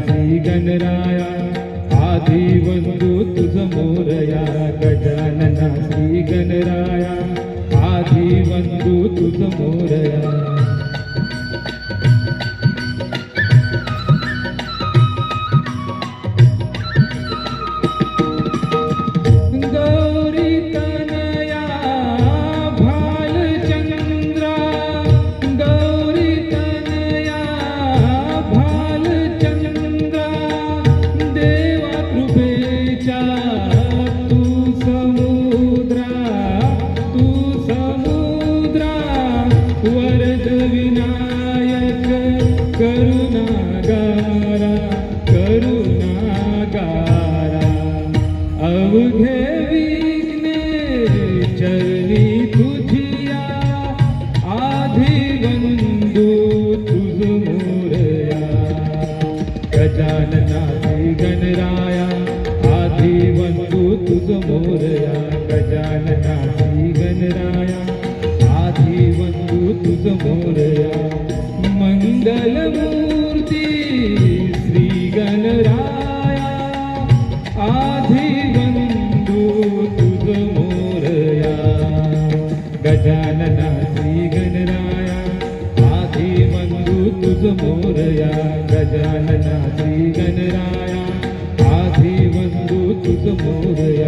श्री गणराया आधी वंदू तुझ मोरया गजानना श्री गणराया आधी वंदू तुझ मोरया वरद विनायक करुणागारा करुणागारा अवघे विघ्ने चरणी तुझिया आधी वंदू तुझ मोरया गजानना श्री गणराया आधी वंदू तुझ मोरया गजानना श्री गणराया आधी वंदू तुझ मोरया मंगल मूर्ती श्री गणराया आधी वंदू तुझ मोरया गजानना श्री गणराया आधी वंदू तुझ मोरया गजानना श्री गणराया आधी वंदू तुझ मोरया